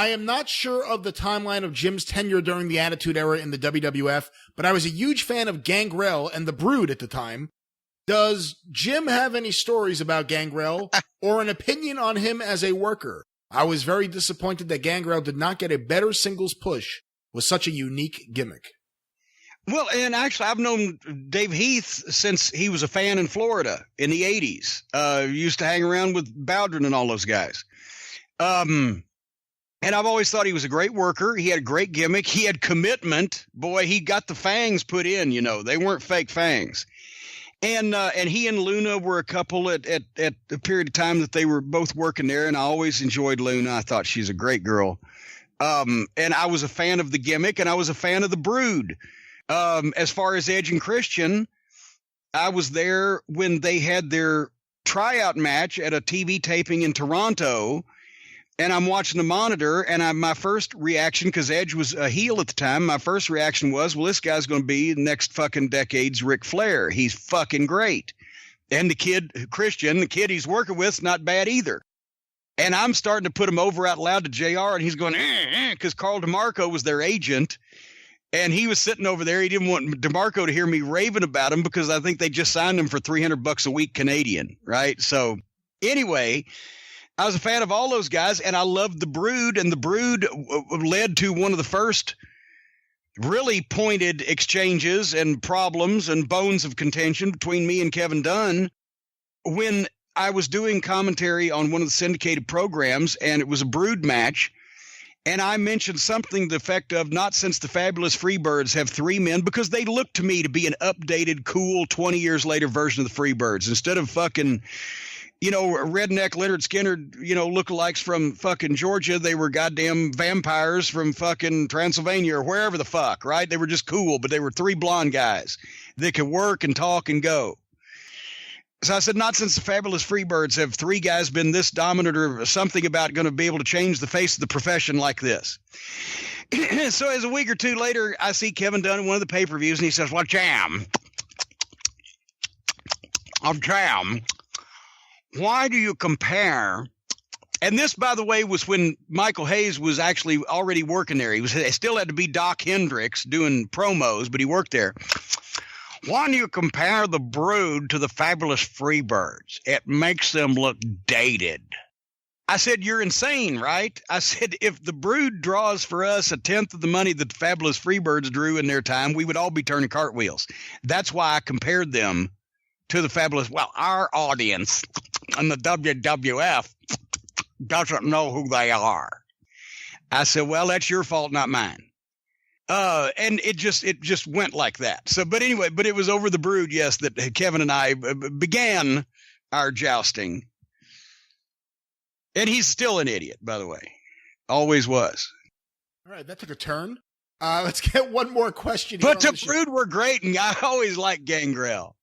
I am not sure of the timeline of Jim's tenure during the Attitude Era in the WWF, but I was a huge fan of Gangrel and the Brood at the time. Does Jim have any stories about Gangrel or an opinion on him as a worker? I was very disappointed that Gangrel did not get a better singles push with such a unique gimmick. Well, and actually, I've known Dave Heath since he was a fan in Florida in the 80s. Used to hang around with Bowdren and all those guys. And I've always thought he was a great worker. He had a great gimmick. He had commitment. Boy, he got the fangs put in, you know. They weren't fake fangs. And he and Luna were a couple at a period of time that they were both working there, and I always enjoyed Luna. I thought she's a great girl. And I was a fan of the gimmick, and I was a fan of the Brood. As far as Edge and Christian, I was there when they had their tryout match at a TV taping in Toronto, and I'm watching the monitor, and my first reaction, because Edge was a heel at the time, my first reaction was, well, this guy's going to be the next fucking decade's Ric Flair. He's fucking great. And the kid, Christian, the kid he's working with, is not bad either. And I'm starting to put him over out loud to JR, and he's going, because Carl DeMarco was their agent. And he was sitting over there. He didn't want DeMarco to hear me raving about him because I think they just signed him for $300 a week Canadian, right? So anyway, I was a fan of all those guys, and I loved the Brood, and the Brood led to one of the first really pointed exchanges and problems and bones of contention between me and Kevin Dunn when I was doing commentary on one of the syndicated programs, and it was a Brood match. And I mentioned something to the effect of, not since the Fabulous Freebirds have three men, because they look to me to be an updated, cool, 20 years later version of the Freebirds. Instead of fucking, you know, redneck Leonard Skinner, you know, lookalikes from fucking Georgia, they were goddamn vampires from fucking Transylvania or wherever the fuck, right? They were just cool, but they were three blonde guys that could work and talk and go. So I said, not since the Fabulous Freebirds have three guys been this dominant or something about going to be able to change the face of the profession like this. So as a week or two later, I see Kevin Dunn in one of the pay-per-views, and he says, well, Jam, why do you compare? And this, by the way, was when Michael Hayes was actually already working there. He still had to be Doc Hendricks doing promos, but he worked there. Why do you compare the Brood to the Fabulous Freebirds? It makes them look dated. I said, you're insane, right? I said, if the Brood draws for us a tenth of the money that the Fabulous Freebirds drew in their time, we would all be turning cartwheels. That's why I compared them to the Fabulous. Well, our audience and the WWF doesn't know who they are. I said, well, that's your fault, not mine. And it just went like that. So, but anyway, it was over the Brood, yes, that Kevin and I began our jousting. And he's still an idiot, by the way. Always was. All right, that took a turn. Let's get one more question. But the Brood were great, and I always liked Gangrel.